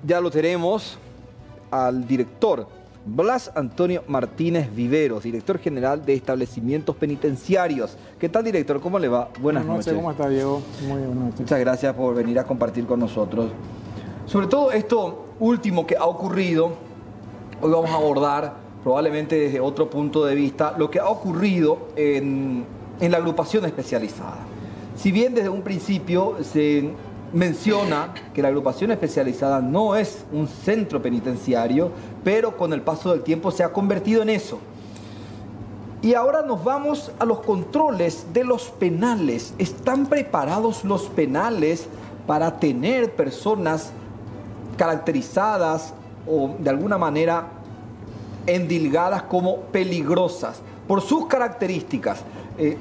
ya lo tenemos al director Blas Antonio Martínez Viveros, director general de establecimientos penitenciarios. ¿Qué tal, director? ¿Cómo le va? Buenas noches. ¿Cómo está, Diego? Muy buenas noches. Muchas gracias por venir a compartir con nosotros. Sobre todo esto último que ha ocurrido, hoy vamos a abordar probablemente desde otro punto de vista lo que ha ocurrido en la agrupación especializada. Si bien desde un principio se menciona que la agrupación especializada no es un centro penitenciario, pero con el paso del tiempo se ha convertido en eso. Y ahora nos vamos a los controles de los penales. ¿Están preparados los penales para tener personas caracterizadas o de alguna manera endilgadas como peligrosas por sus características?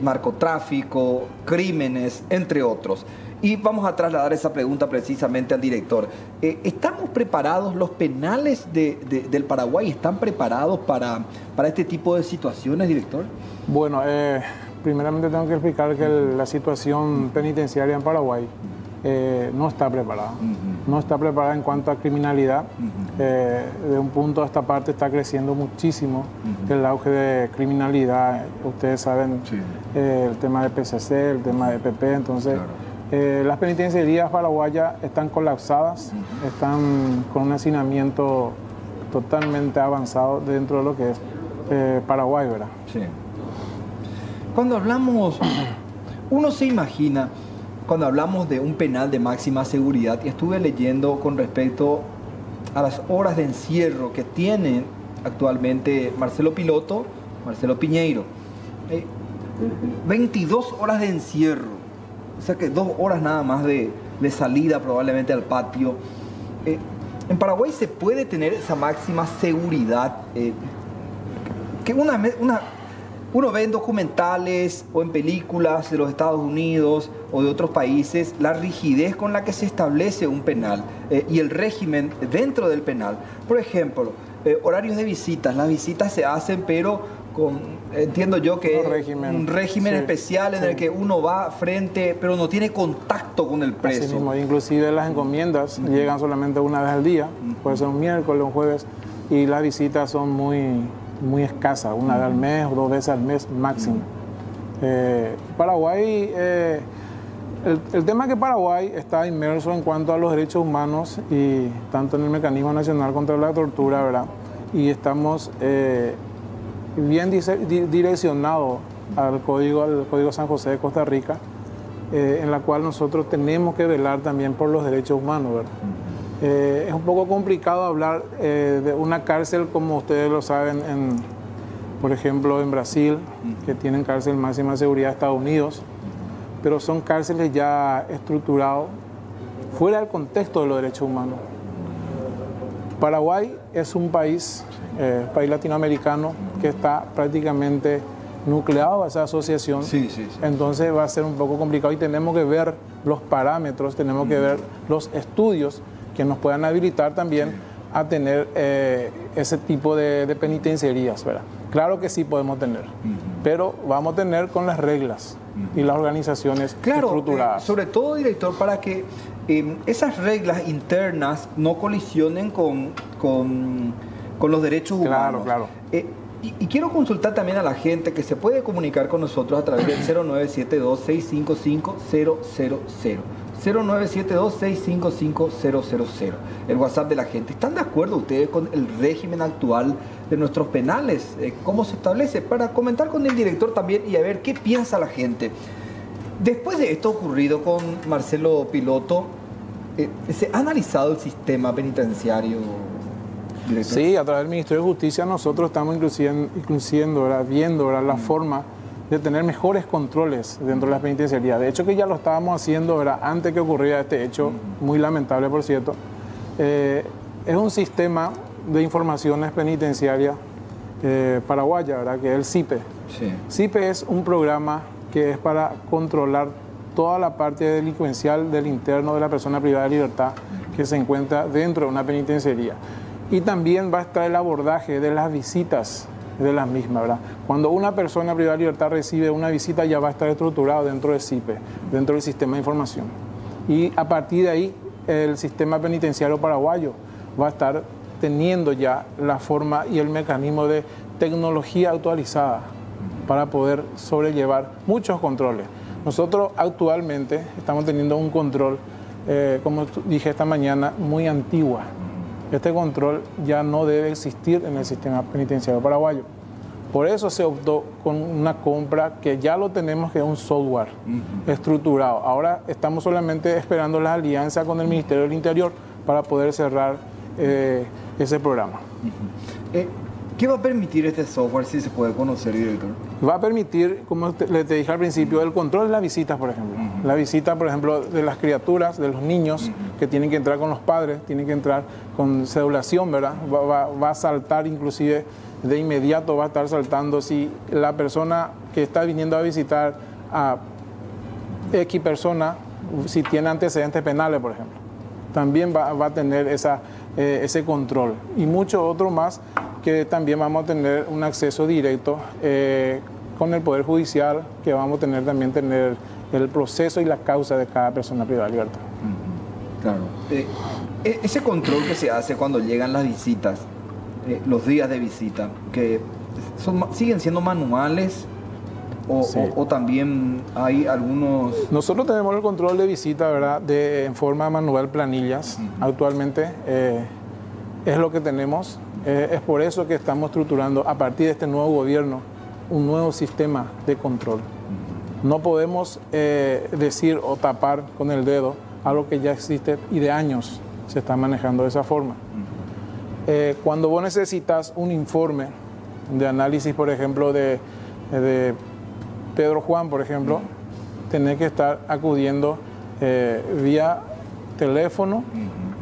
Narcotráfico, crímenes, entre otros. Y vamos a trasladar esa pregunta precisamente al director. ¿Estamos preparados, los penales del Paraguay están preparados para este tipo de situaciones, director? Bueno, primeramente tengo que explicar que la situación penitenciaria en Paraguay no está preparada. No está preparada en cuanto a criminalidad. De un punto a esta parte está creciendo muchísimo el auge de criminalidad. Ustedes saben, sí, el tema de PCC, el tema de PP, entonces... Claro. Las penitenciarías paraguayas están colapsadas, están con un hacinamiento totalmente avanzado dentro de lo que es Paraguay, ¿verdad? Sí. Cuando hablamos, uno se imagina, cuando hablamos de un penal de máxima seguridad, y estuve leyendo con respecto a las horas de encierro que tienen actualmente Marcelo Piloto, Marcelo Piñeiro. 22 horas de encierro. O sea que 2 horas nada más de salida probablemente al patio. En Paraguay se puede tener esa máxima seguridad que uno ve en documentales o en películas de los Estados Unidos o de otros países, la rigidez con la que se establece un penal y el régimen dentro del penal. Por ejemplo, horarios de visitas. Las visitas se hacen pero entiendo yo que un régimen sí, especial en sí, el que uno va frente, pero no tiene contacto con el preso. Así mismo, inclusive las encomiendas llegan solamente una vez al día, puede ser un miércoles, un jueves, y las visitas son muy escasas, una vez al mes o 2 veces al mes máximo. Paraguay, el tema es que Paraguay está inmerso en cuanto a los derechos humanos y tanto en el Mecanismo Nacional contra la Tortura, ¿verdad? Y estamos bien direccionado al Código San José de Costa Rica, en la cual nosotros tenemos que velar también por los derechos humanos, ¿verdad? Es un poco complicado hablar de una cárcel como ustedes lo saben, por ejemplo en Brasil, que tienen cárcel máxima seguridad, Estados Unidos, pero son cárceles ya estructurados fuera del contexto de los derechos humanos. Paraguay es un país latinoamericano que está prácticamente nucleado a esa asociación. Sí. Entonces va a ser un poco complicado y tenemos que ver los parámetros, tenemos que ver los estudios que nos puedan habilitar también a tener ese tipo de penitenciarías, ¿verdad? Claro que sí podemos tener, pero vamos a tener con las reglas y las organizaciones estructuradas. Sobre todo, director, para que esas reglas internas no colisionen con los derechos humanos. Claro. Y quiero consultar también a la gente que se puede comunicar con nosotros a través del 0972-655-000. 0972-655-000, el WhatsApp de la gente. ¿Están de acuerdo ustedes con el régimen actual de nuestros penales? ¿Cómo se establece? Para comentar con el director también y a ver qué piensa la gente. Después de esto ocurrido con Marcelo Piloto, ¿se ha analizado el sistema penitenciario, director? Sí, a través del Ministerio de Justicia nosotros estamos viendo la forma de tener mejores controles dentro de las penitenciarías. De hecho que ya lo estábamos haciendo antes que ocurriera este hecho, muy lamentable por cierto. Es un sistema de informaciones penitenciarias paraguaya, ¿verdad? Que es el CIPE. Sí. CIPE es un programa que es para controlar toda la parte delincuencial del interno de la persona privada de libertad que se encuentra dentro de una penitenciaría. Y también va a estar el abordaje de las visitas de las mismas, ¿verdad? Cuando una persona privada de libertad recibe una visita, ya va a estar estructurado dentro del CIPE, dentro del sistema de información. Y a partir de ahí el sistema penitenciario paraguayo va a estar teniendo ya la forma y el mecanismo de tecnología actualizada para poder sobrellevar muchos controles. Nosotros actualmente estamos teniendo un control, como dije esta mañana, muy antigua. Este control ya no debe existir en el sistema penitenciario paraguayo. Por eso se optó con una compra que ya lo tenemos, que es un software estructurado. Ahora estamos solamente esperando la alianza con el Ministerio del Interior para poder cerrar ese programa. ¿Qué va a permitir este software, si se puede conocer, director? Va a permitir, como te dije al principio, el control de las visitas, por ejemplo. La visita, por ejemplo, de las criaturas, de los niños, que tienen que entrar con los padres, tienen que entrar con cedulación, ¿verdad? Va a saltar inclusive de inmediato, va a estar saltando si la persona que está viniendo a visitar a X persona, si tiene antecedentes penales, por ejemplo. También va a tener ese control. Y mucho otro más, que también vamos a tener un acceso directo con el Poder Judicial, que vamos a tener el proceso y la causa de cada persona privada de libertad. Claro. Ese control que se hace cuando llegan las visitas, los días de visita, que siguen siendo manuales o también hay algunos... Nosotros tenemos el control de visita, ¿verdad?, en forma manual, planillas. Actualmente es lo que tenemos. Es por eso que estamos estructurando a partir de este nuevo gobierno un nuevo sistema de control. No podemos decir o tapar con el dedo algo que ya existe y de años se está manejando de esa forma. Cuando vos necesitas un informe de análisis, por ejemplo, de Pedro Juan, por ejemplo, tenés que estar acudiendo vía teléfono,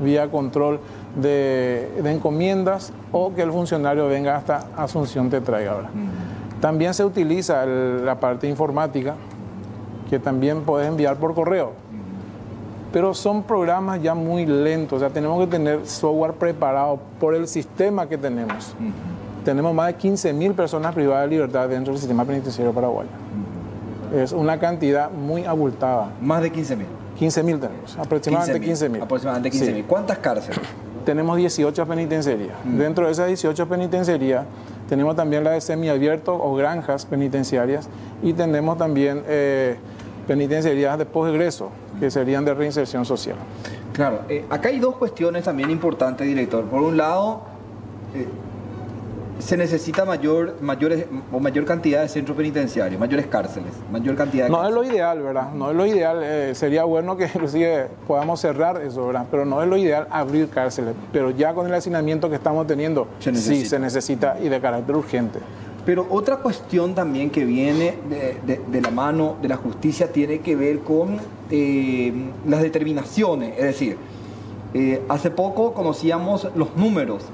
vía control de encomiendas, o que el funcionario venga hasta Asunción te traiga ahora. También se utiliza la parte informática, que también puedes enviar por correo. Pero son programas ya muy lentos, o sea, tenemos que tener software preparado por el sistema que tenemos. Tenemos más de 15.000 personas privadas de libertad dentro del sistema penitenciario paraguayo. Es una cantidad muy abultada. Más de 15.000. 15.000 tenemos, aproximadamente 15.000. Aproximadamente 15.000. Sí. ¿Cuántas cárceles? Tenemos 18 penitenciarías. Dentro de esas 18 penitenciarías tenemos también las de semiabiertos o granjas penitenciarias, y tenemos también penitenciarías de posegreso, que serían de reinserción social. Claro, acá hay dos cuestiones también importantes, director. Por un lado, se necesita mayor cantidad de centros penitenciarios, mayores cárceles, mayor cantidad de No cárceles. es lo ideal, ¿verdad? No es lo ideal. Sería bueno que inclusive podamos cerrar eso, ¿verdad? Pero no es lo ideal abrir cárceles. Pero ya con el hacinamiento que estamos teniendo, sí se necesita, y de carácter urgente. Pero otra cuestión también que viene de la mano de la justicia tiene que ver con las determinaciones. Es decir, hace poco conocíamos los números.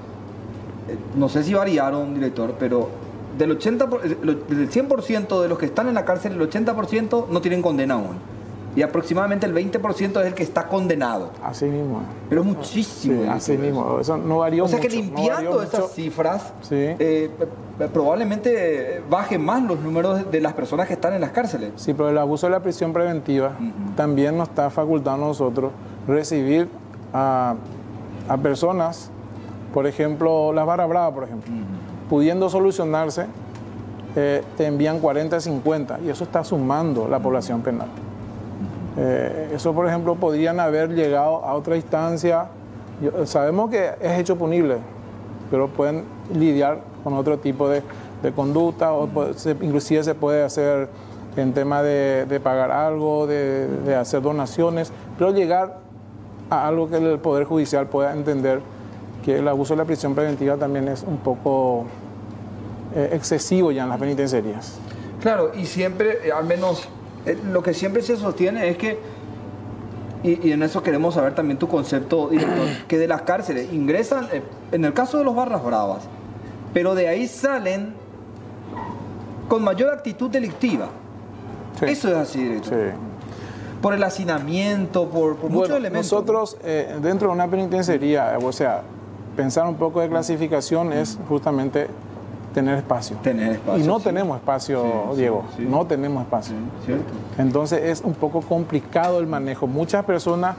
No sé si variaron, director, pero del 100% de los que están en la cárcel, el 80% no tienen condena aún. Y aproximadamente el 20% es el que está condenado. Así mismo. Pero es muchísimo. Sí, así mismo. Eso no varió mucho. O sea que limpiando esas cifras, sí, probablemente bajen más los números de las personas que están en las cárceles. Sí, pero el abuso de la prisión preventiva también nos está facultando a nosotros recibir a personas, por ejemplo, las barras bravas, por ejemplo, pudiendo solucionarse, te envían 40, 50, y eso está sumando la población penal. Eso, por ejemplo, podrían haber llegado a otra instancia. Sabemos que es hecho punible, pero pueden lidiar con otro tipo de conducta, o inclusive se puede hacer en tema de pagar algo, de hacer donaciones, pero llegar a algo que el Poder Judicial pueda entender que el abuso de la prisión preventiva también es un poco excesivo ya en las penitenciarías. Claro, y siempre, al menos lo que siempre se sostiene es que, y en eso queremos saber también tu concepto, director, que de las cárceles ingresan, en el caso de los barras bravas, pero de ahí salen con mayor actitud delictiva. Sí. Eso es así, director. Sí. Por el hacinamiento, por muchos elementos. Nosotros, dentro de una penitenciaría, o sea, pensar un poco de clasificación es justamente tener espacio. Y no tenemos espacio, Diego. No tenemos espacio. Cierto. Entonces es un poco complicado el manejo. Muchas personas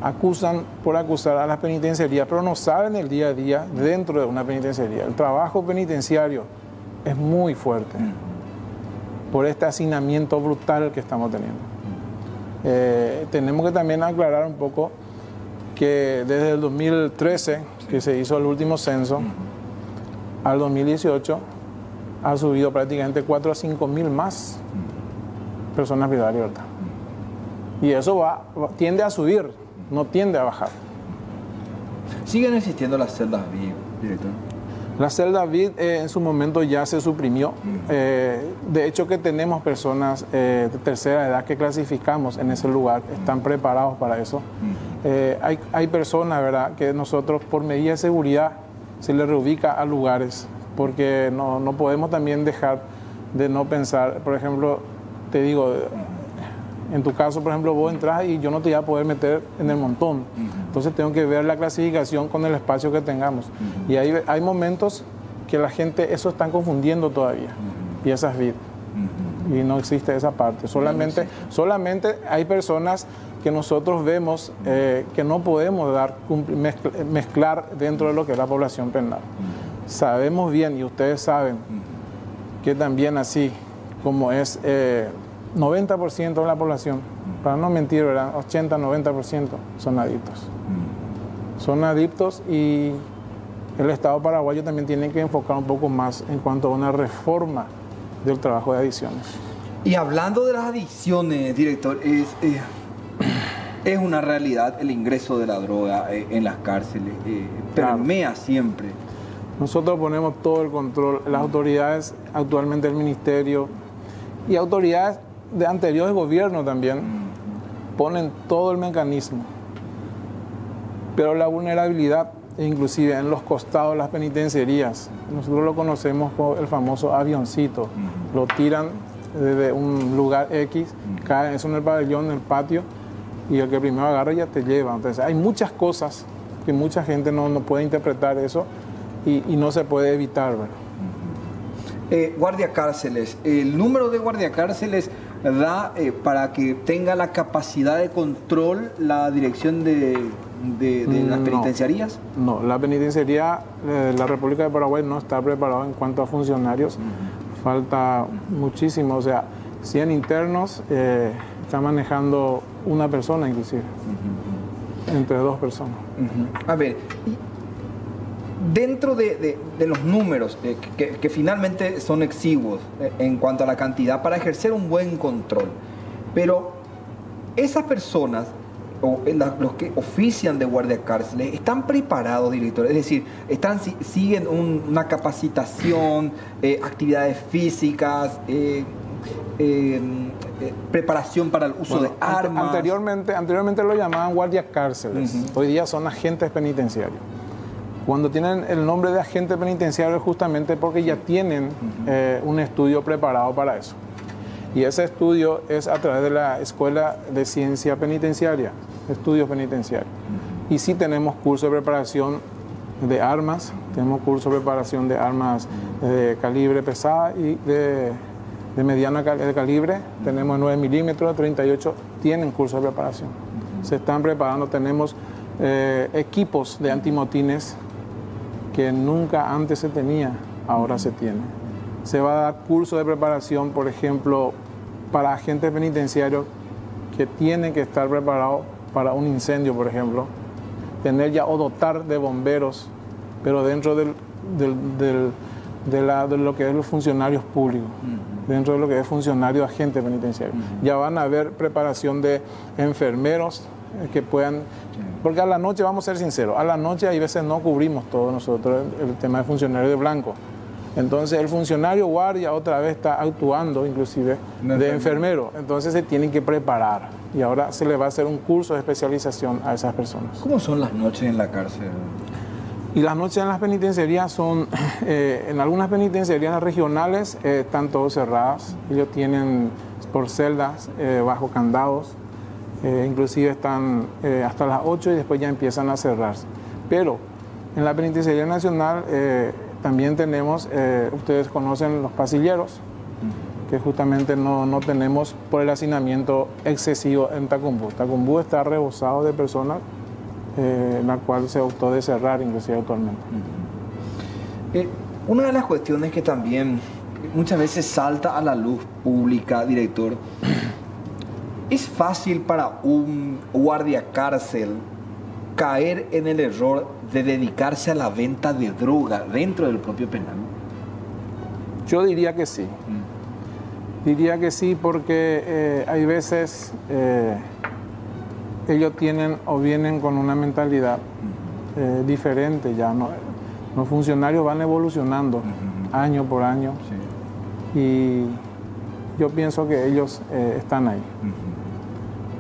acusan por acusar a las penitenciarías, pero no saben el día a día dentro de una penitenciaría. El trabajo penitenciario es muy fuerte por este hacinamiento brutal que estamos teniendo. Tenemos que también aclarar un poco que desde el 2013, que se hizo el último censo, al 2018 ha subido prácticamente 4 a 5 mil más personas privadas de libertad. Y eso tiende a subir, no tiende a bajar. ¿Siguen existiendo las celdas VIP, director? La celda VIP en su momento ya se suprimió. De hecho que tenemos personas de tercera edad que clasificamos en ese lugar, están preparados para eso. Hay personas, ¿verdad?, que nosotros por medida de seguridad se les reubica a lugares, porque no podemos también dejar de no pensar. Por ejemplo, te digo, en tu caso, por ejemplo, vos entras y yo no te voy a poder meter en el montón. Entonces tengo que ver la clasificación con el espacio que tengamos. Y hay momentos que la gente eso están confundiendo todavía, piezas VIP. Y no existe esa parte. Solamente hay personas que nosotros vemos que no podemos mezclar dentro de lo que es la población penal. Sabemos bien, y ustedes saben, que también así como es 90% de la población, para no mentir, ¿verdad?, 80-90% son adictos. Son adictos, y el Estado paraguayo también tiene que enfocar un poco más en cuanto a una reforma del trabajo de adicciones. Y hablando de las adicciones, director, es una realidad el ingreso de la droga en las cárceles, permea siempre. Nosotros ponemos todo el control, las autoridades, actualmente el Ministerio y autoridades de anteriores gobiernos también, ponen todo el mecanismo. Pero la vulnerabilidad, inclusive en los costados de las penitenciarías, nosotros lo conocemos como el famoso avioncito. Lo tiran desde un lugar X, cae eso en el pabellón, en el patio, y el que primero agarra ya te lleva. Entonces hay muchas cosas que mucha gente no puede interpretar eso, y no se puede evitar, ¿verdad? Guardiacárceles, el número de guardiacárceles da para que tenga la capacidad de control la dirección de las penitenciarías. No, la penitenciaría de la República de Paraguay no está preparada en cuanto a funcionarios. Falta muchísimo, o sea, 100 internos, está manejando una persona inclusive, entre 2 personas. A ver, dentro de los números que finalmente son exiguos en cuanto a la cantidad para ejercer un buen control, pero esas personas o los que ofician de guardiacárceles están preparados, director, es decir, siguen una capacitación, actividades físicas, preparación para el uso de armas. Anteriormente lo llamaban guardiacárceles, hoy día son agentes penitenciarios. Cuando tienen el nombre de agente penitenciario es justamente porque ya tienen un estudio preparado para eso. Y ese estudio es a través de la Escuela de Ciencia Penitenciaria, Estudios Penitenciarios. Y sí tenemos curso de preparación de armas, tenemos curso de preparación de armas de calibre pesada y de mediano calibre, tenemos 9 milímetros, 38, tienen curso de preparación. Se están preparando, tenemos equipos de antimotines que nunca antes se tenía, ahora se tiene. Se va a dar curso de preparación, por ejemplo, para agentes penitenciarios que tienen que estar preparados para un incendio, por ejemplo, tener ya o dotar de bomberos, pero dentro de lo que es los funcionarios públicos, dentro de lo que es funcionario agente penitenciario. Ya van a haber preparación de enfermeros que puedan, porque a la noche, vamos a ser sinceros, a la noche hay veces no cubrimos todo nosotros el tema de funcionario de blanco. Entonces el funcionario guardia otra vez está actuando inclusive de enfermero, entonces se tienen que preparar y ahora se le va a hacer un curso de especialización a esas personas. ¿Cómo son las noches en la cárcel? Y las noches en las penitenciarías son, en algunas penitenciarías regionales están todas cerradas, ellos tienen por celdas bajo candados, inclusive están hasta las 8 y después ya empiezan a cerrarse. Pero en la penitenciaría nacional también tenemos, ustedes conocen los pasilleros, que justamente no tenemos por el hacinamiento excesivo en Tacumbú. Tacumbú está rebosado de personas, en la cual se optó de cerrar inclusive actualmente. Una de las cuestiones que también muchas veces salta a la luz pública, director, es fácil para un guardia cárcel caer en el error de dedicarse a la venta de droga dentro del propio penal. Yo diría que sí. Diría que sí porque hay veces ellos tienen o vienen con una mentalidad diferente ya. Los funcionarios van evolucionando año por año y yo pienso que ellos están ahí.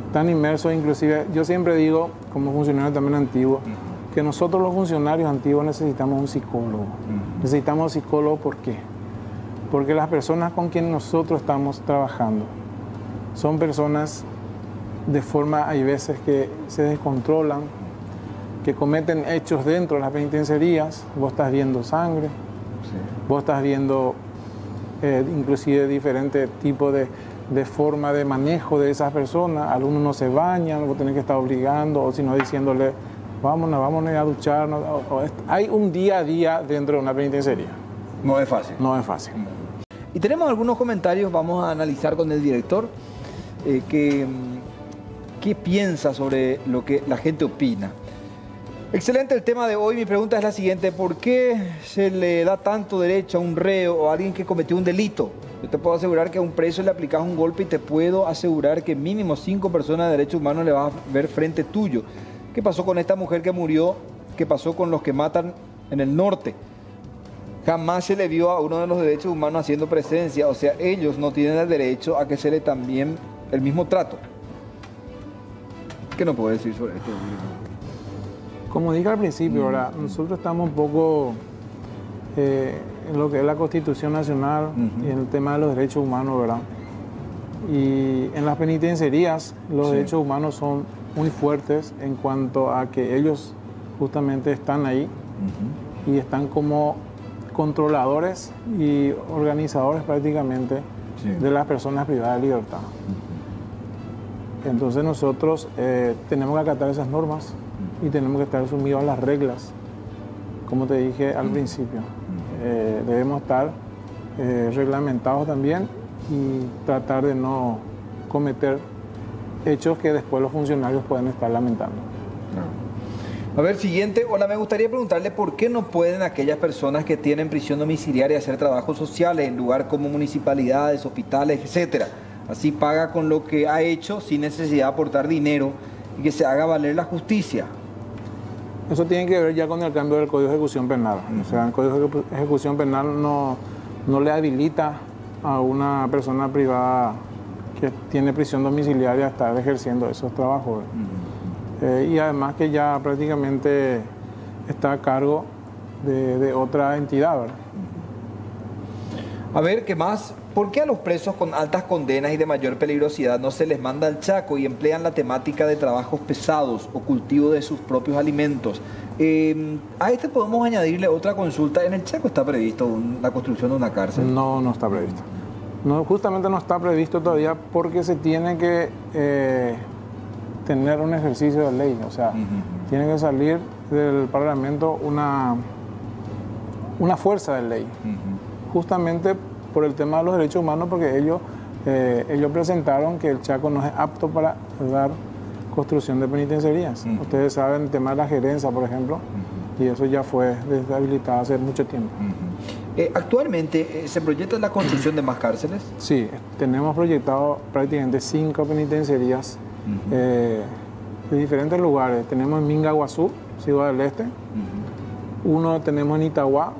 Están inmersos, inclusive, yo siempre digo, como funcionario también antiguo, que nosotros los funcionarios antiguos necesitamos un psicólogo. Necesitamos un psicólogo, ¿por qué? Porque las personas con quienes nosotros estamos trabajando son personas de forma, hay veces que se descontrolan, que cometen hechos dentro de las penitenciarías. Vos estás viendo sangre, vos estás viendo inclusive diferentes tipos de forma de manejo de esas personas. Algunos no se bañan, vos tenés que estar obligando, o si no diciéndole, vámonos a ducharnos. Hay un día a día dentro de una penitenciaría. No es fácil. No es fácil. Y tenemos algunos comentarios, vamos a analizar con el director, qué piensa sobre lo que la gente opina. Excelente el tema de hoy. Mi pregunta es la siguiente: ¿por qué se le da tanto derecho a un reo o a alguien que cometió un delito? Yo te puedo asegurar que a un preso le aplicas un golpe y te puedo asegurar que mínimo 5 personas de derechos humanos le van a ver frente tuyo. ¿Qué pasó con esta mujer que murió? ¿Qué pasó con los que matan en el norte? Jamás se le vio a uno de los derechos humanos haciendo presencia. O sea, ellos no tienen el derecho a que se le también el mismo trato. ¿Qué no puedo decir sobre esto? Como dije al principio, ahora nosotros estamos un poco en lo que es la Constitución Nacional y en el tema de los derechos humanos, ¿verdad? Y en las penitenciarías los derechos humanos son muy fuertes en cuanto a que ellos justamente están ahí y están como controladores y organizadores prácticamente de las personas privadas de libertad. Entonces nosotros tenemos que acatar esas normas y tenemos que estar sumidos a las reglas, como te dije al principio. Debemos estar reglamentados también y tratar de no cometer hechos que después los funcionarios pueden estar lamentando. A ver, siguiente. Hola, me gustaría preguntarle por qué no pueden aquellas personas que tienen prisión domiciliaria hacer trabajos sociales en lugar como municipalidades, hospitales, etcétera. Así paga con lo que ha hecho sin necesidad de aportar dinero y que se haga valer la justicia. Eso tiene que ver ya con el cambio del Código de Ejecución Penal. O sea, el Código de Ejecución Penal no le habilita a una persona privada que tiene prisión domiciliaria a estar ejerciendo esos trabajos. Y además que ya prácticamente está a cargo de otra entidad, ¿verdad? A ver, ¿qué más? ¿Por qué a los presos con altas condenas y de mayor peligrosidad no se les manda al Chaco y emplean la temática de trabajos pesados o cultivo de sus propios alimentos? A este podemos añadirle otra consulta. ¿En el Chaco está previsto la construcción de una cárcel? No, no está previsto. No, justamente no está previsto todavía porque se tiene que tener un ejercicio de ley. O sea, tiene que salir del Parlamento una fuerza de ley. Justamente por el tema de los derechos humanos, porque ellos presentaron que el Chaco no es apto para dar construcción de penitenciarías. Ustedes saben el tema de la gerencia, por ejemplo, y eso ya fue deshabilitado hace mucho tiempo. ¿Actualmente se proyecta la construcción de más cárceles? Sí, tenemos proyectado prácticamente 5 penitenciarías de diferentes lugares. Tenemos en Mingaguazú, Ciudad del Este, uno tenemos en Itagua,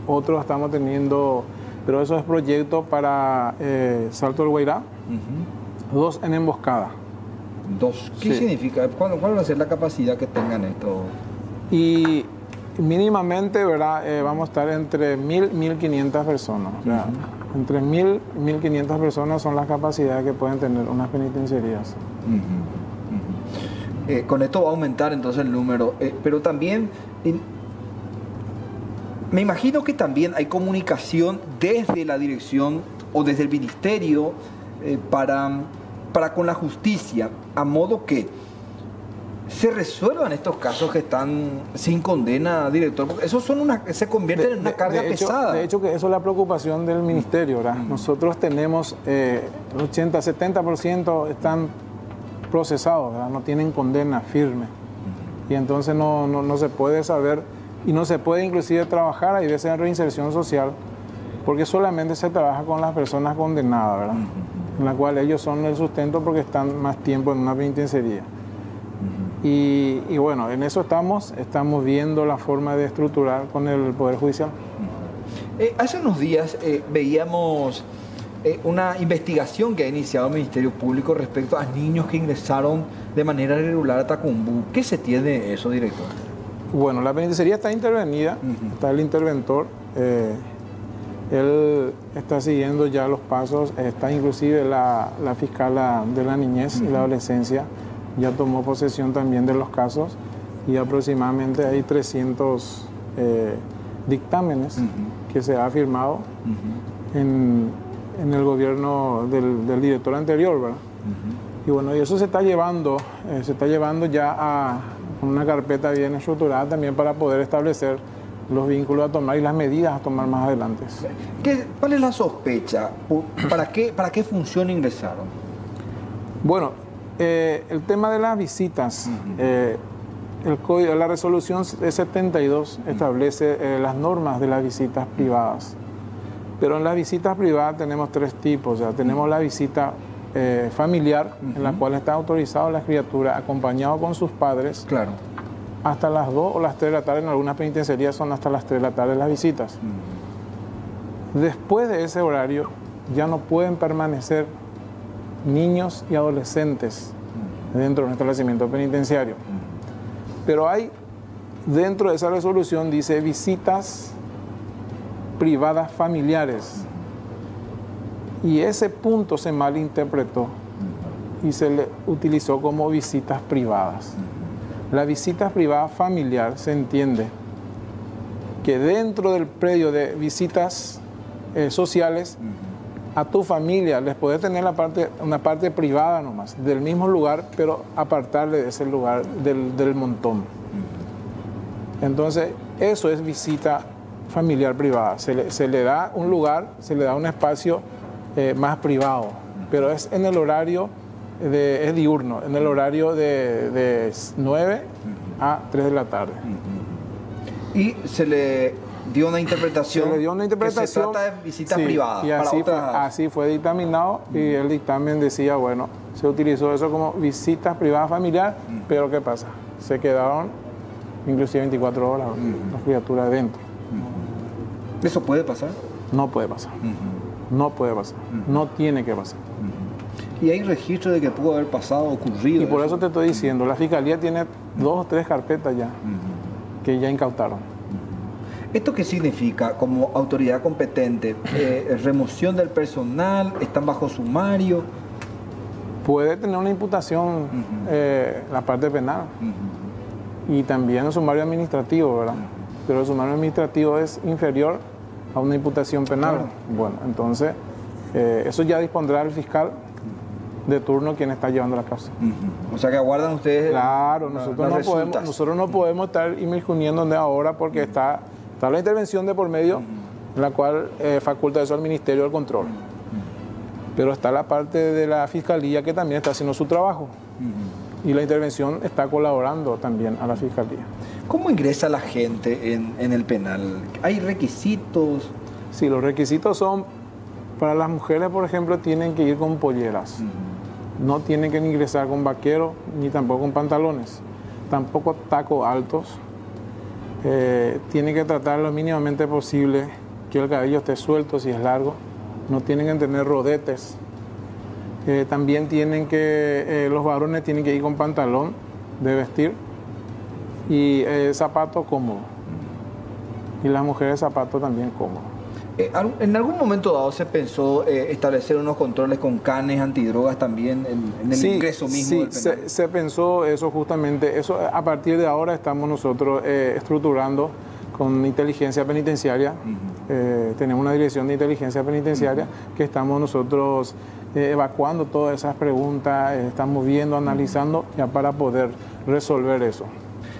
otro estamos teniendo, pero eso es proyecto para Salto del Guairá, 2 en Emboscada. 2. ¿Qué significa? ¿Cuál va a ser la capacidad que tengan esto? Y mínimamente, ¿verdad? Vamos a estar entre 1.000 y 1.500 personas. O sea, entre 1.000 y 1.500 personas son las capacidades que pueden tener unas penitenciarías. Con esto va a aumentar entonces el número, pero también me imagino que también hay comunicación desde la dirección o desde el ministerio para con la justicia, a modo que se resuelvan estos casos que están sin condena, director? Porque esos se convierten en una carga pesada. De hecho, que eso es la preocupación del ministerio, ¿verdad? Nosotros tenemos 80, 70% están procesados, ¿verdad? No tienen condena firme. Y entonces no se puede saber y no se puede inclusive trabajar, hay veces en reinserción social, porque solamente se trabaja con las personas condenadas, ¿verdad? En la cual ellos son el sustento porque están más tiempo en una penitenciaría. Y bueno, en eso estamos viendo la forma de estructurar con el Poder Judicial. Hace unos días veíamos una investigación que ha iniciado el Ministerio Público respecto a niños que ingresaron de manera irregular a Tacumbú. ¿Qué se tiene de eso, director? Bueno, la penitenciaría está intervenida, está el interventor, él está siguiendo ya los pasos, está inclusive la fiscal de la niñez y la adolescencia, ya tomó posesión también de los casos y aproximadamente hay 300 dictámenes que se ha firmado en el gobierno del director anterior, ¿verdad? Y bueno, y eso se está llevando ya a una carpeta bien estructurada también para poder establecer los vínculos a tomar y las medidas a tomar más adelante. ¿Cuál es la sospecha? ¿Para qué función ingresaron? Bueno, el tema de las visitas, la resolución 72 establece las normas de las visitas privadas. Pero en las visitas privadas tenemos tres tipos. O sea, tenemos la visita familiar, en la cual está autorizado la criatura acompañado con sus padres. Claro. Hasta las 2 o las 3 de la tarde, en algunas penitenciarías son hasta las 3 de la tarde las visitas. Después de ese horario ya no pueden permanecer niños y adolescentes dentro de un establecimiento penitenciario. Pero hay, dentro de esa resolución dice visitas privadas familiares. Y ese punto se malinterpretó y se le utilizó como visitas privadas. La visita privada familiar se entiende que dentro del predio de visitas sociales, a tu familia les puedes tener una parte privada nomás, del mismo lugar, pero apartarle de ese lugar del montón. Entonces, eso es visita familiar privada. Se le da un lugar, se le da un espacio más privado, pero es en el horario es diurno, en el horario de 9 a 3 de la tarde. Y se le dio una interpretación. Se le dio una interpretación. Que se trata de visitas privadas. Y así fue dictaminado y el dictamen decía, bueno, se utilizó eso como visitas privadas familiar, pero ¿qué pasa? Se quedaron inclusive 24 horas las criaturas dentro. ¿Eso puede pasar? No puede pasar. No puede pasar. No tiene que pasar. ¿Y hay registro de que pudo haber pasado, ocurrido? Y por eso te estoy diciendo, la Fiscalía tiene 2 o 3 carpetas ya, que ya incautaron. ¿Esto qué significa como autoridad competente? ¿Remoción del personal? ¿Están bajo sumario? Puede tener una imputación la parte penal y también el sumario administrativo, ¿verdad? Pero el sumario administrativo es inferior a una imputación penal. Claro. Bueno, entonces eso ya dispondrá el fiscal de turno quien está llevando la causa. O sea que aguardan ustedes. Claro, nosotros no podemos estar inmiscuyéndonos ahora porque está la intervención de por medio, la cual faculta eso al Ministerio del Control. Pero está la parte de la Fiscalía que también está haciendo su trabajo. Y la intervención está colaborando también a la Fiscalía. ¿Cómo ingresa la gente en el penal? ¿Hay requisitos? Sí, los requisitos son, para las mujeres, por ejemplo, tienen que ir con polleras. No tienen que ingresar con vaquero ni tampoco con pantalones. Tampoco tacos altos. Tienen que tratar lo mínimamente posible que el cabello esté suelto si es largo. No tienen que tener rodetes. También los varones tienen que ir con pantalón de vestir y zapato cómodo. Y las mujeres zapato también cómodo. ¿En algún momento dado se pensó establecer unos controles con canes antidrogas también en el ingreso mismo del penal? Se pensó eso justamente. Eso a partir de ahora estamos nosotros estructurando con inteligencia penitenciaria tenemos una dirección de inteligencia penitenciaria que estamos nosotros evacuando todas esas preguntas, estamos viendo, analizando ya para poder resolver eso.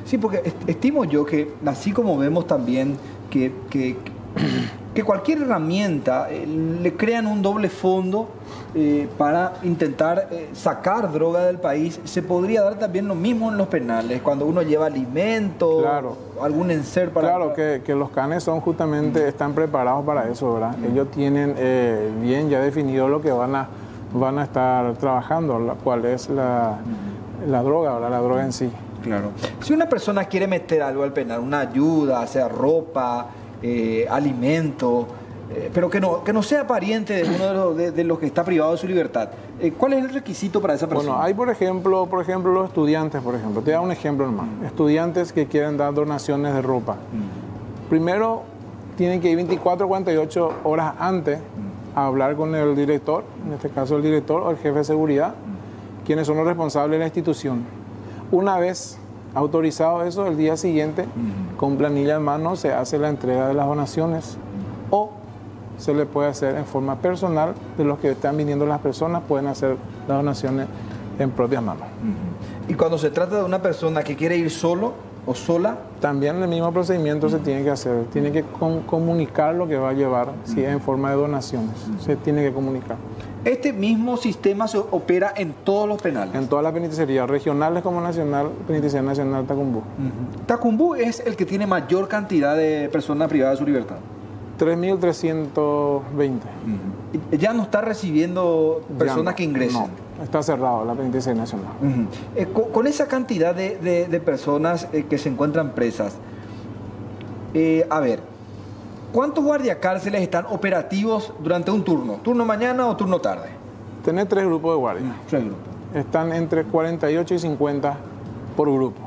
Sí, porque estimo yo que, así como vemos también que cualquier herramienta le crean un doble fondo para intentar sacar droga del país, se podría dar también lo mismo en los penales, cuando uno lleva alimento, claro, algún enser para... Claro, que los canes son justamente, están preparados para eso, ¿verdad? Ellos tienen bien ya definido lo que van a estar trabajando, cuál es la droga, ¿verdad? La droga en sí. Claro. Si una persona quiere meter algo al penal, una ayuda, sea ropa, alimento, pero que no sea pariente de uno de los que está privado de su libertad, ¿cuál es el requisito para esa persona? Bueno, hay por ejemplo los estudiantes, por ejemplo. Te doy un ejemplo nomás. Estudiantes que quieren dar donaciones de ropa. Primero tienen que ir 24 o 48 horas antes a hablar con el director, en este caso el director o el jefe de seguridad, quienes son los responsables de la institución. Una vez autorizado eso, el día siguiente, con planilla en mano, se hace la entrega de las donaciones o se le puede hacer en forma personal. De los que están viniendo las personas, pueden hacer las donaciones en propias manos. Y cuando se trata de una persona que quiere ir solo o sola, también el mismo procedimiento se tiene que hacer. Tiene que comunicar lo que va a llevar, si es en forma de donaciones. Se tiene que comunicar. Este mismo sistema se opera en todos los penales. En todas las penitenciarías, regionales como nacional, Penitenciaría Nacional Tacumbú. Tacumbú es el que tiene mayor cantidad de personas privadas de su libertad. 3.320. Ya no está recibiendo personas que ingresen. No, está cerrado la Penitenciaría Nacional. Con esa cantidad de personas que se encuentran presas, a ver, ¿cuántos guardiacárceles están operativos durante un turno? ¿Turno mañana o turno tarde? Tenés 3 grupos de guardia. 3 grupos. Están entre 48 y 50 por grupo.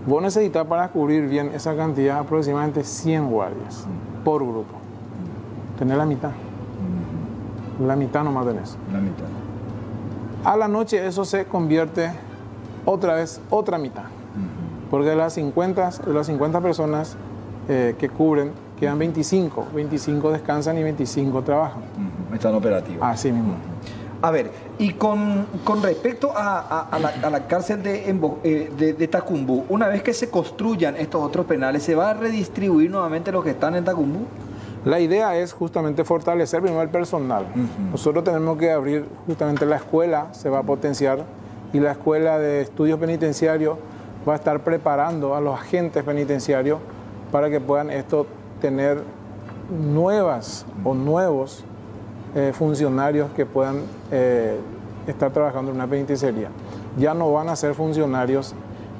Vos necesitas para cubrir bien esa cantidad aproximadamente 100 guardias por grupo. Tenés la mitad. La mitad nomás tenés. La mitad. A la noche eso se convierte otra vez, otra mitad. Porque de las 50 personas que cubren, quedan 25. 25 descansan y 25 trabajan. Están operativos. Así mismo. A ver, y con respecto a la cárcel de Tacumbú, una vez que se construyan estos otros penales, ¿se va a redistribuir nuevamente los que están en Tacumbú? La idea es justamente fortalecer primero el personal. Nosotros tenemos que abrir justamente la escuela, se va a potenciar, y la escuela de estudios penitenciarios va a estar preparando a los agentes penitenciarios para que puedan tener nuevas o nuevos funcionarios que puedan estar trabajando en una penitenciaría. Ya no van a ser funcionarios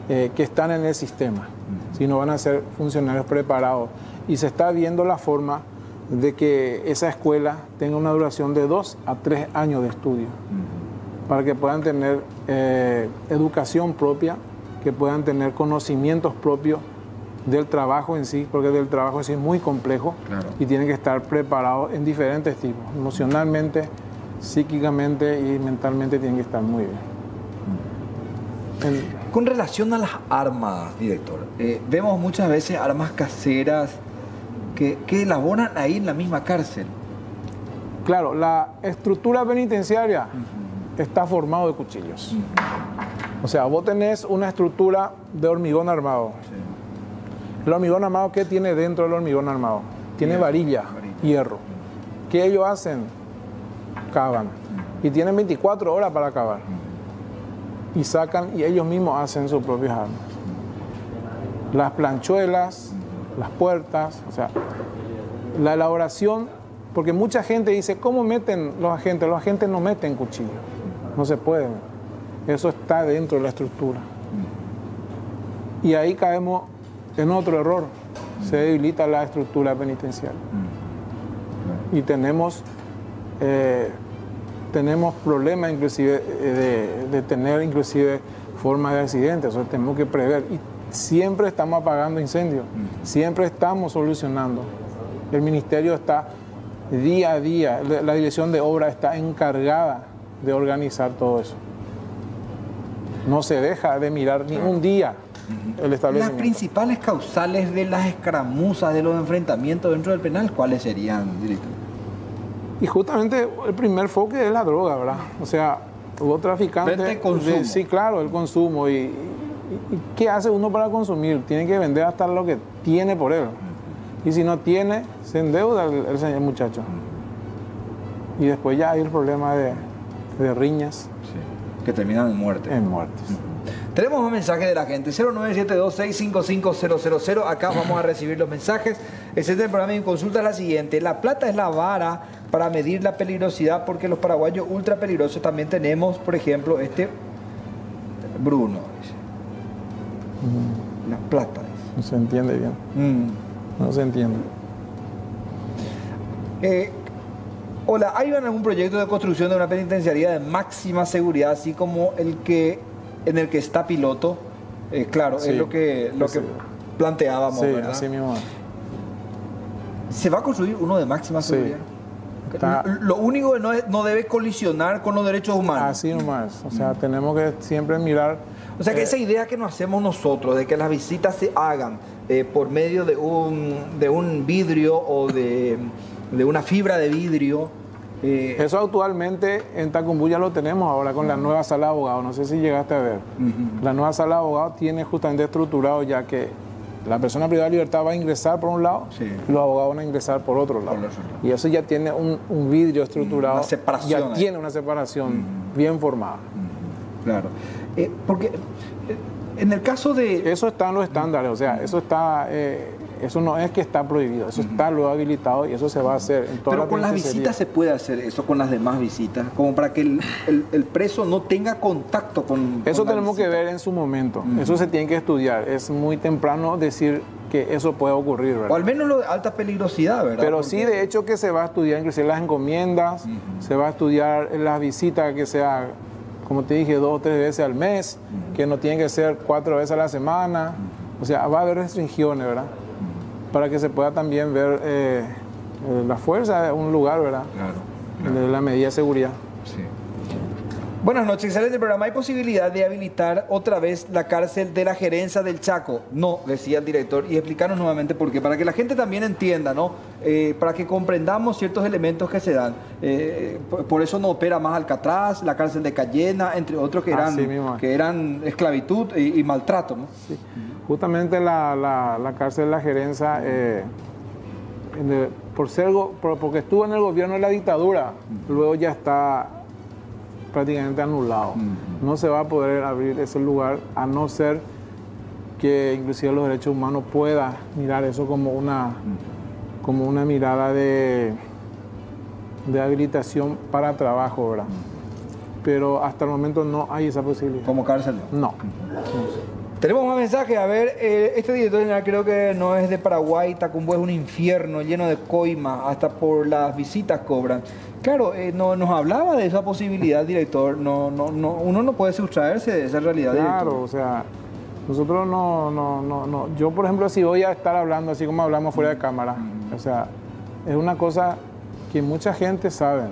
que están en el sistema, sino van a ser funcionarios preparados. Y se está viendo la forma de que esa escuela tenga una duración de 2 a 3 años de estudio, para que puedan tener educación propia, que puedan tener conocimientos propios del trabajo en sí, porque el trabajo en sí es muy complejo. Claro. Y tienen que estar preparados en diferentes tipos, emocionalmente, psíquicamente y mentalmente tienen que estar muy bien. Con relación a las armas, director, vemos muchas veces armas caseras que elaboran ahí en la misma cárcel. Claro, la estructura penitenciaria está formada de cuchillos. O sea, vos tenés una estructura de hormigón armado. Sí. El hormigón armado, ¿qué tiene dentro del hormigón armado? Tiene varilla, hierro. ¿Qué ellos hacen? Cavan. Y tienen 24 horas para cavar. Y sacan, y ellos mismos hacen sus propias armas. Las planchuelas, las puertas, o sea, la elaboración, porque mucha gente dice, ¿cómo meten los agentes? Los agentes no meten cuchillo, no se puede. Eso está dentro de la estructura. Y ahí caemos en otro error, se debilita la estructura penitenciaria. Y tenemos problemas inclusive de tener inclusive formas de accidentes, o sea, tenemos que prever. Y siempre estamos apagando incendios, siempre estamos solucionando. El ministerio está día a día, la dirección de obra está encargada de organizar todo eso. No se deja de mirar ni un día el establecimiento. Las principales causales de las escaramuzas, de los enfrentamientos dentro del penal, ¿cuáles serían, director? Y justamente el primer foco es la droga, ¿verdad? O sea, hubo traficantes... Vende consumo. Sí, claro, el consumo. ¿Y qué hace uno para consumir? Tiene que vender hasta lo que tiene por él. Y si no tiene, se endeuda el muchacho. Y después ya hay el problema de riñas. Sí, que terminan en muerte. En muertes. Tenemos un mensaje de la gente, 0972-655-000. Acá vamos a recibir los mensajes. Este es el programa y consulta la siguiente. La plata es la vara para medir la peligrosidad, porque los paraguayos ultra peligrosos también tenemos, por ejemplo, Bruno. Dice. La plata. Dice. No se entiende bien. No se entiende. Hola, ¿hay algún proyecto de construcción de una penitenciaría de máxima seguridad, así como en el que está piloto? Claro, sí, es lo que planteábamos, sí, ¿verdad? Así mismo. ¿Se va a construir uno de máxima seguridad? Lo único que no debe colisionar con los derechos humanos. Así nomás. O sea, tenemos que siempre mirar... O sea, que esa idea que nos hacemos nosotros, de que las visitas se hagan por medio de un vidrio o de una fibra de vidrio... Eso actualmente en Tacumbú ya lo tenemos ahora con la nueva sala de abogados. No sé si llegaste a ver. La nueva sala de abogados tiene justamente estructurado ya que la persona privada de libertad va a ingresar por un lado y los abogados van a ingresar por otro lado. Y eso ya tiene un vidrio estructurado. Una separación. Ya tiene una separación bien formada. Claro. Porque en el caso de... Eso está en los estándares, o sea, eso está... Eso no es que está prohibido, eso está luego habilitado y eso se va a hacer en todas las Pero con las visitas se puede hacer eso, con las demás visitas, como para que el preso no tenga contacto con... Eso tenemos que ver en su momento, eso se tiene que estudiar. Es muy temprano decir que eso puede ocurrir, ¿verdad? O al menos lo de alta peligrosidad, ¿verdad? Pero sí, de hecho, que se va a estudiar inclusive las encomiendas, se va a estudiar las visitas que sea, como te dije, 2 o 3 veces al mes, que no tienen que ser 4 veces a la semana. O sea, va a haber restricciones, ¿verdad? Para que se pueda también ver la fuerza de un lugar, ¿verdad? Claro. De la medida de seguridad. Sí. Buenas noches, excelente programa. ¿Hay posibilidad de habilitar otra vez la cárcel de la Gerencia del Chaco? No, decía el director, y explicarnos nuevamente por qué, para que la gente también entienda, ¿no? Para que comprendamos ciertos elementos que se dan. Por eso no opera más Alcatraz, la cárcel de Cayena, entre otros que eran esclavitud y maltrato, ¿no? Sí. Justamente la cárcel de la Gerencia, porque estuvo en el gobierno de la dictadura, luego ya está prácticamente anulado. No se va a poder abrir ese lugar a no ser que inclusive los derechos humanos puedan mirar eso como una mirada de habilitación para trabajo, ¿verdad? Pero hasta el momento no hay esa posibilidad. ¿Como cárcel? No. Tenemos un mensaje, a ver, este director general creo que no es de Paraguay. Tacumbú es un infierno lleno de coima, hasta por las visitas cobran. Claro, nos hablaba de esa posibilidad, director. Uno no puede sustraerse de esa realidad. Claro, director. O sea, nosotros no. Yo, por ejemplo, si voy a estar hablando así como hablamos fuera de cámara, o sea, es una cosa que mucha gente sabe.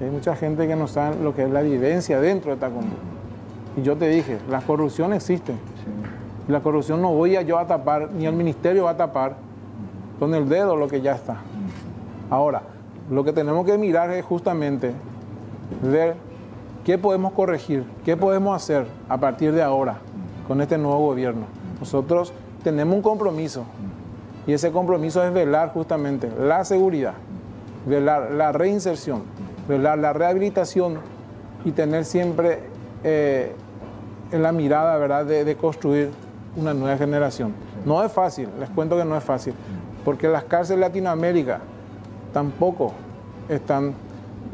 Hay mucha gente que no sabe lo que es la vivencia dentro de Tacumbú. Y yo te dije, la corrupción existe. La corrupción no voy yo a tapar, ni el ministerio va a tapar con el dedo lo que ya está. Ahora, lo que tenemos que mirar es justamente ver qué podemos corregir, qué podemos hacer a partir de ahora con este nuevo gobierno. Nosotros tenemos un compromiso y ese compromiso es velar justamente la seguridad, velar la reinserción, velar la rehabilitación y tener siempre en la mirada, ¿verdad?, de construir una nueva generación. No es fácil, les cuento que no es fácil, porque las cárceles de Latinoamérica tampoco están,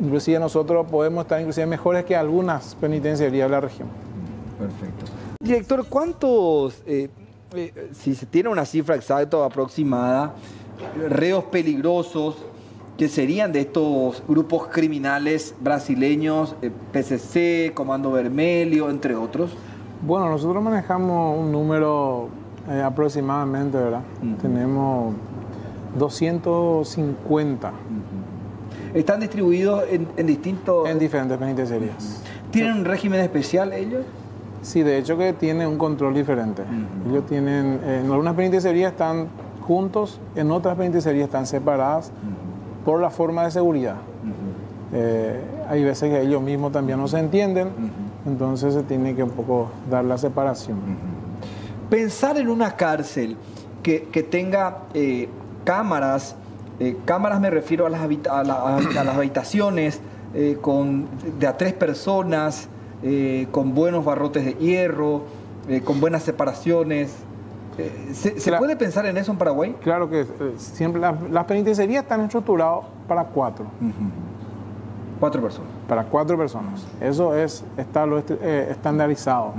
inclusive nosotros podemos estar inclusive mejores que algunas penitenciarías de la región. Perfecto. Director, ¿cuántos, si se tiene una cifra exacta o aproximada, reos peligrosos que serían de estos grupos criminales brasileños, PCC, Comando Vermelho, entre otros? Bueno, nosotros manejamos un número aproximadamente, ¿verdad? Tenemos 250. ¿Están distribuidos en distintos...? En diferentes penitenciarías. ¿Tienen un régimen especial ellos? Sí, de hecho que tiene un control diferente. Ellos tienen, en algunas penitenciarías están juntos, en otras penitenciarías están separadas por la forma de seguridad. Hay veces que ellos mismos también no se entienden, entonces se tiene que un poco dar la separación. Pensar en una cárcel que tenga cámaras, cámaras me refiero a las habitaciones de a 3 personas, con buenos barrotes de hierro, con buenas separaciones. ¿Se puede pensar en eso en Paraguay? Claro que siempre las penitenciarías están estructuradas para 4. 4 personas. Para 4 personas. Eso está estandarizado.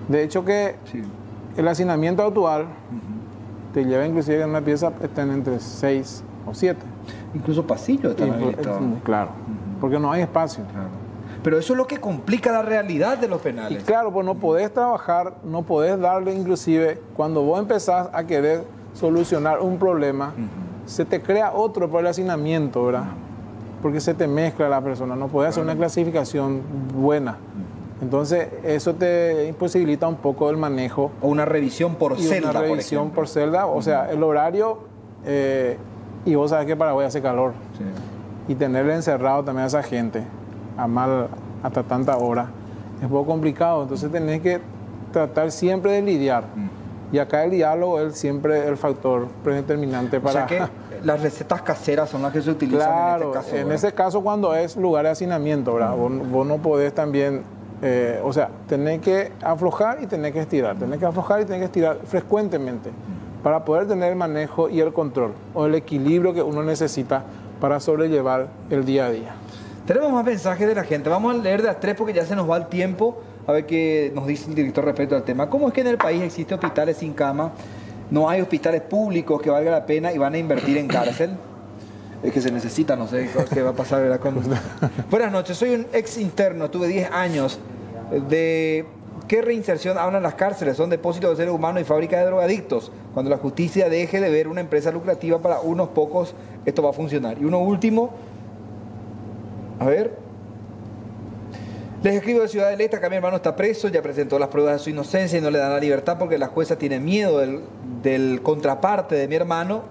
De hecho que el hacinamiento actual te lleva inclusive en una pieza, están entre 6 o 7. Incluso pasillos están habilitados. Claro, porque no hay espacio. Claro. Pero eso es lo que complica la realidad de los penales. Y claro, pues no podés trabajar, no podés darle inclusive, cuando vos empezás a querer solucionar un problema, se te crea otro por el hacinamiento, ¿verdad? Porque se te mezcla la persona, no podés hacer una clasificación buena. Entonces, eso te imposibilita un poco el manejo. O una revisión por celda, una revisión por celda, o sea, el horario, y vos sabés que Paraguay hace calor. Sí. Y tenerle encerrado también a esa gente, hasta tanta hora, es un poco complicado. Entonces, tenés que tratar siempre de lidiar. Y acá el diálogo es siempre el factor predeterminante para... O sea que las recetas caseras son las que se utilizan claro, en este caso. En ese caso cuando es lugar de hacinamiento, ¿verdad? Vos no podés también... o sea, tenés que aflojar y tenés que estirar. Tenés que aflojar y tenés que estirar frecuentemente para poder tener el manejo y el control o el equilibrio que uno necesita para sobrellevar el día a día. Tenemos más mensajes de la gente. Vamos a leer de a 3 porque ya se nos va el tiempo. A ver qué nos dice el director respecto al tema. ¿Cómo es que en el país existen hospitales sin cama? No hay hospitales públicos que valga la pena y van a invertir en cárcel. Es que se necesita, no sé qué va a pasar, ¿verdad? Buenas noches, soy un ex interno, tuve 10 años. ¿De qué reinserción hablan las cárceles? Son depósitos de seres humanos y fábricas de drogadictos. Cuando la justicia deje de ver una empresa lucrativa para unos pocos, esto va a funcionar. Y uno último, a ver... Les escribo de Ciudad del Este, acá mi hermano está preso, ya presentó las pruebas de su inocencia y no le dan la libertad porque la jueza tiene miedo del contraparte de mi hermano.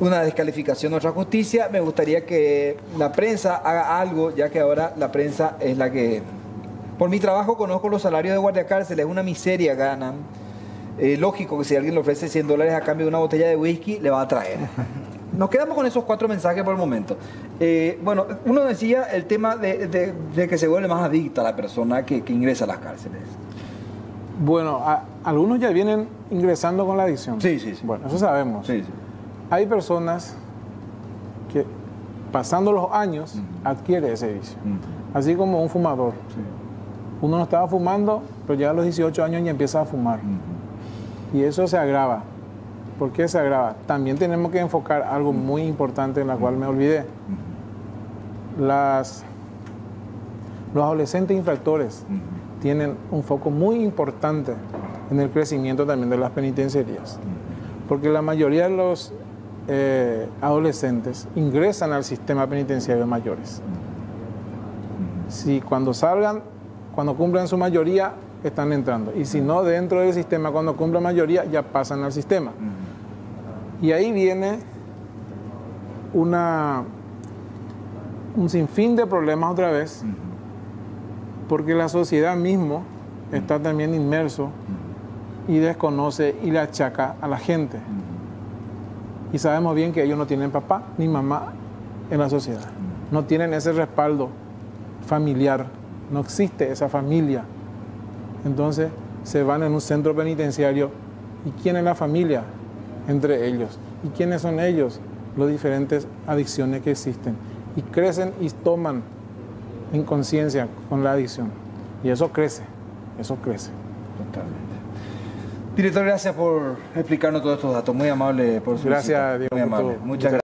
Una descalificación de nuestra justicia. Me gustaría que la prensa haga algo, ya que ahora la prensa es la que... Por mi trabajo conozco los salarios de guardia cárcel, es una miseria ganan. Lógico que si alguien le ofrece $100 a cambio de una botella de whisky, le va a traer. Nos quedamos con esos 4 mensajes por el momento. Bueno, uno decía el tema de que se vuelve más adicta la persona que ingresa a las cárceles. Bueno, algunos ya vienen ingresando con la adicción. Sí, sí, sí. Bueno, eso sabemos. Sí, sí. Hay personas que pasando los años adquiere ese vicio. Así como un fumador. Sí. Uno no estaba fumando, pero ya a los 18 años ya empieza a fumar. Y eso se agrava. ¿Por qué se agrava? También tenemos que enfocar algo muy importante en la cual me olvidé. Los adolescentes infractores tienen un foco muy importante en el crecimiento también de las penitenciarías. Porque la mayoría de los adolescentes ingresan al sistema penitenciario de mayores. Si cuando salgan, cuando cumplan su mayoría, están entrando. Y si no, dentro del sistema, cuando cumplan mayoría, ya pasan al sistema. Y ahí viene un sinfín de problemas otra vez, porque la sociedad mismo está también inmerso y desconoce y le achaca a la gente. Y sabemos bien que ellos no tienen papá ni mamá en la sociedad. No tienen ese respaldo familiar, no existe esa familia. Entonces se van en un centro penitenciario. ¿Y quién es la familia entre ellos? ¿Y quiénes son ellos? Las diferentes adicciones que existen. Y crecen y toman en conciencia con la adicción. Y eso crece, eso crece. Totalmente. Director, gracias por explicarnos todos estos datos. Muy amable por su Gracias, visita. Diego. Muy amable. Muchas gracias.